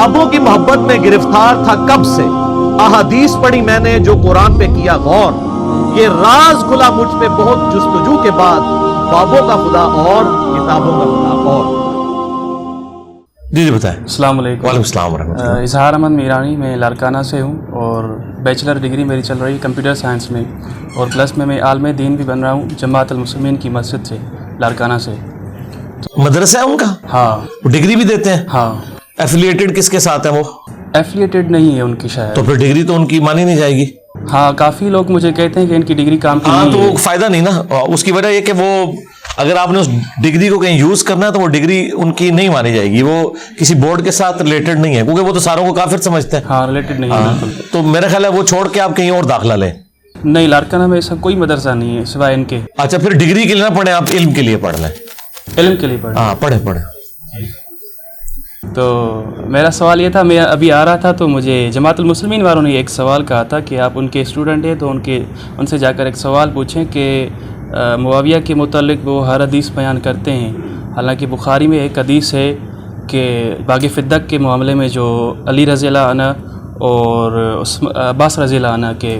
ख्वाबों की मोहब्बत में गिरफ्तार था कब से, अहादीस पढ़ी मैंने जो कुरान पे किया गौर, ये राज खुला मुझ पे बहुत जुस्तजू के बाद, ख्वाबों का खुदा और किताबों का खुदा और। जी बताएं। अस्सलाम वालेकुम। वालेकुम अस्सलाम वरहमतुल्लाह। इजहार अहमद मीरानी, मैं लाड़काना से हूँ और बैचलर डिग्री मेरी चल रही है कंप्यूटर साइंस में, और प्लस में मैं आलम दीन भी बन रहा हूँ जमात अल मुस्लिमीन की मस्जिद से लाड़काना से। मदरसा है उनका? हाँ। डिग्री भी देते हैं? हाँ। एफिलिएटेड किसके साथ है वो? एफिलिएटेड नहीं है उनकी शायद। तो फिर डिग्री तो उनकी मानी नहीं जाएगी। हाँ, काफ़ी लोग मुझे कहते हैं कि इनकी डिग्री काम की नहीं तो है। फायदा नहीं ना, उसकी वजह ये कि वो अगर आपने उस डिग्री को कहीं यूज करना है तो वो डिग्री उनकी नहीं मानी जाएगी, वो किसी बोर्ड के साथ रिलेटेड नहीं है, क्योंकि वो तो सारों को काफिर समझते हैं। हाँ, रिलेटेड नहीं है बिल्कुल। तो मेरा ख्याल है वो छोड़ के आप कहीं और दाखिला लें। नहीं, लाड़काना में ऐसा कोई मदरसा नहीं है सिवाय इनके। अच्छा, फिर डिग्री के लिए ना पढ़े, आप इल्म के लिए पढ़ लें। इल्म के लिए पढ़े? हाँ, पढ़े। तो मेरा सवाल ये था, मैं अभी आ रहा था तो मुझे जमात अल मुस्लिमीन वालों ने एक सवाल कहा था कि आप उनके स्टूडेंट हैं तो उनसे जाकर एक सवाल पूछें कि मुआविया के मुतालिक वो हर हदीस बयान करते हैं। हालांकि बुखारी में एक हदीस है कि बाग़ फ़िद्दक के मामले में जो अली रज़ी अल्लाह अन्हु और अब्बास रज़ी अल्लाह अन्हु के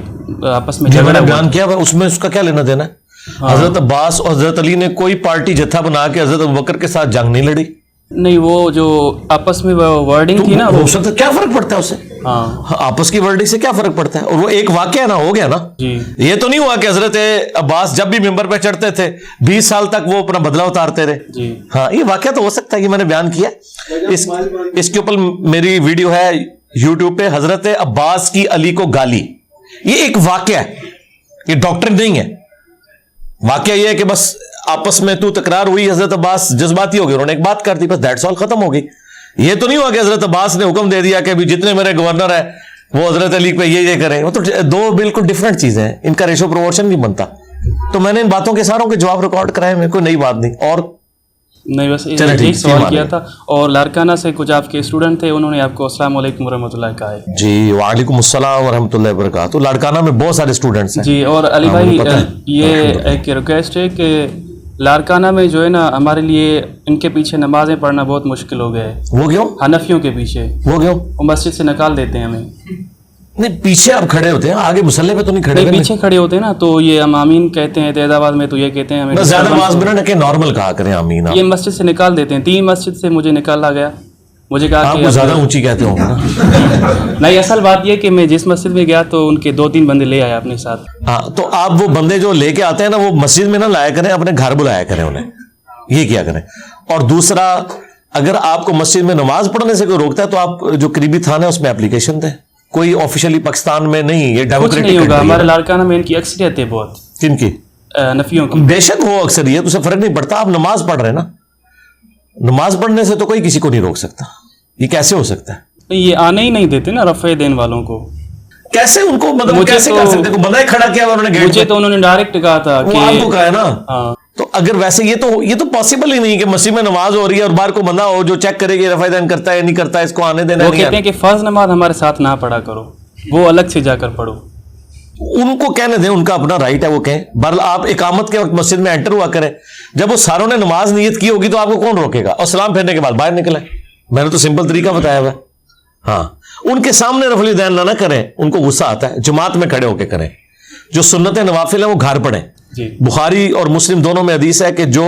आपस में झगड़ा बयान किया, उसमें उसका क्या लेना देना है? हाँ। हजरत अब्बास और हजरत अली ने कोई पार्टी जत्था बना के हजरत अबू बकर के साथ जंग नहीं लड़ी। नहीं, वो जो आपस में वर्डिंग थी ना, हो सकता है, क्या फर्क पड़ता है उससे? हाँ, आपस की वर्डिंग से क्या फर्क पड़ता है? और वो एक वाकया ना हो गया ना जी। ये तो नहीं हुआ कि हजरत अब्बास जब भी मिंबर पे चढ़ते थे 20 साल तक वो अपना बदला उतारते रहे जी। हाँ, ये वाकया तो हो सकता है कि मैंने बयान किया। इसके ऊपर मेरी वीडियो है यूट्यूब पे, हजरत अब्बास की अली को गाली। ये एक वाकया है, ये डॉक्टर नहीं है। वाकया ये है कि बस आपस में तू तकरार हुई, हजरत अब्बास जज्बाती हो गए, उन्होंने एक बात कर दी, बस दैट्स ऑल, खत्म हो गई। ये तो नहीं हुआ कि हजरत अब्बास ने हुक्म दे दिया कि अभी जितने मेरे गवर्नर है वो हजरत अली पे ये करें। वो तो दो बिल्कुल डिफरेंट चीजें हैं, इनका रेशो प्रोपोर्शन नहीं बनता। तो मैंने इन बातों के सारों के जवाब रिकॉर्ड कराए, मेरे को नई बात नहीं। और नहीं, बस एक सवाल किया था। और लाड़काना से कुछ आपके स्टूडेंट थे, उन्होंने आपको अस्सलाम वालेकुम वरहमतुल्लाह कहा है। जी, वालेकुम अस्सलाम वरहमतुल्लाह वबरकातुहू। लाड़काना में बहुत सारे स्टूडेंट्स हैं जी। और अली भाई, ये एक रिक्वेस्ट है कि लाड़काना में जो है ना, हमारे लिए इनके पीछे नमाजें पढ़ना बहुत मुश्किल हो गया है। वो क्यों? हनफियों के पीछे। वो क्यों? वो मस्जिद से निकाल देते हैं हमें। नहीं, पीछे आप खड़े होते हैं, आगे मुसल्ले पे तो नहीं खड़े? पीछे खड़े होते हैं ना, तो ये हम आमीन कहते हैं, तेजाबाद में तो ये कहते हैं हमें ज्यादा आवाज में ना कि नॉर्मल कहा करें आमीन। ये मस्जिद से निकाल देते हैं। 3 मस्जिद से मुझे निकाला गया, मुझे कहा आप ज्यादा ऊंची कहते होंगे ना। नहीं, असल बात ये कि मैं जिस मस्जिद में गया तो उनके 2-3 बंदे ले आए अपने साथ। हाँ, तो आप वो बंदे जो लेके आते हैं ना, वो मस्जिद में ना लाया करें, अपने घर बुलाया करें उन्हें, ये किया करें। और दूसरा, अगर आपको मस्जिद में नमाज पढ़ने से कोई रोकता है तो आप जो करीबी थाना है उसमें एप्लीकेशन दें। कोई ऑफिशियली पाकिस्तान में नहीं, ये डेमोक्रेटिक नहीं होगा। हमारे लाड़काना में इनकी अक्सरियत है बहुत। किनकी? नफियों की। बेशक हो अक्सरियत, उससे फर्क नहीं पड़ता। आप नमाज पढ़ रहे हैं ना, नमाज पढ़ने से तो कोई किसी को नहीं रोक सकता। ये कैसे हो सकता है? ये आने ही नहीं देते ना रफ़े देन वालों को। कैसे उनको, मतलब कैसे कर सकते? बंदा खड़ा किया उन्होंने गेट पे, मुझे तो उन्होंने डायरेक्ट कहा था कि आपको कहा है ना। हाँ। तो अगर वैसे ये तो पॉसिबल ही नहीं कि मस्जिद में नमाज हो रही है और बाहर को बंदा हो जो चेक करेगी रफ़ा देन करता है नहीं करता है, इसको आने देना। वो कहते हैं कि फर्ज नमाज हमारे साथ ना पढ़ा करो, वो अलग से जाकर पढ़ो। उनको कहने दें, उनका अपना राइट है, वो कहें। बहरहाल आप इकामत के वक्त मस्जिद में एंटर हुआ करें, जब वो सारों ने नमाज नियत की होगी तो आपको कौन रोकेगा? और सलाम फेरने के बाद बाहर निकले। मैंने तो सिंपल तरीका बताया हुआ। हाँ, उनके सामने रफ़ुल दैन ना करें, उनको गुस्सा आता है। जमात में खड़े होकर करें। जो सुन्नत नवाफिल है वो घर पढ़ें। बुखारी और मुस्लिम दोनों में हदीस है कि जो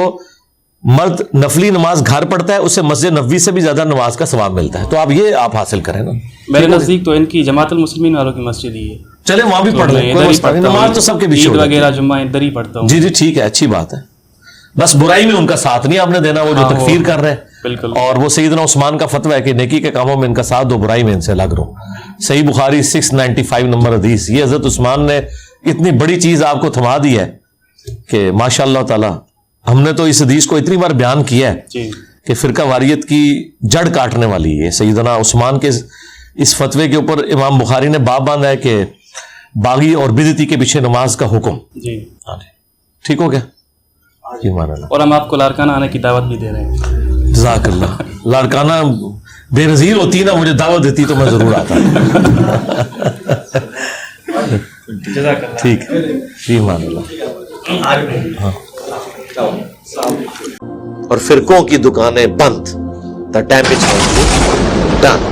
मर्द नफली नमाज घर पढ़ता है उससे मस्जिद नबवी से भी ज्यादा नमाज का सवाब मिलता है। तो आप हासिल करें ना। मेरे नजदीक तो इनकी जमात अल मुस्लिमीन वालों की मस्जिद ही है। चले वहां भी पढ़ लें, नमाज तो सबके बीच में, वगैरह जुम्मा इधर ही पढ़ता हूँ। जी ठीक है, अच्छी बात है। बस बुराई में उनका साथ नहीं आपने देना, वो जो तकफीर कर रहे हैं। बिल्कुल। और वो सैयदना उस्मान का फतवा है कि नेकी के कामों में इनका साथ दो, बुराई में इनसे अलग रहो। सही बुखारी 695 नंबर हदीस। ये हजरत उस्मान ने इतनी बड़ी चीज आपको थमा दी है कि माशाअल्लाह ताला, हमने तो इस हदीस को इतनी बार बयान किया है कि फिरका वारियत की जड़ काटने वाली है। सैयदना उस्मान के इस फतवे के ऊपर इमाम बुखारी ने बाब बांधा है कि बागी और बिदती के पीछे नमाज का हुक्म। जी ठीक हो गया जी, माना। और हम आपको लाड़काना आने की दावत भी दे रहे हैं। जज़ाकल्लाह। लाड़काना बेनज़ीर होती ना, मुझे दावत देती तो मैं जरूर आता। ठीक जी, मान अल्लाह। हाँ। और फिरकों की दुकानें बंद। The damage done.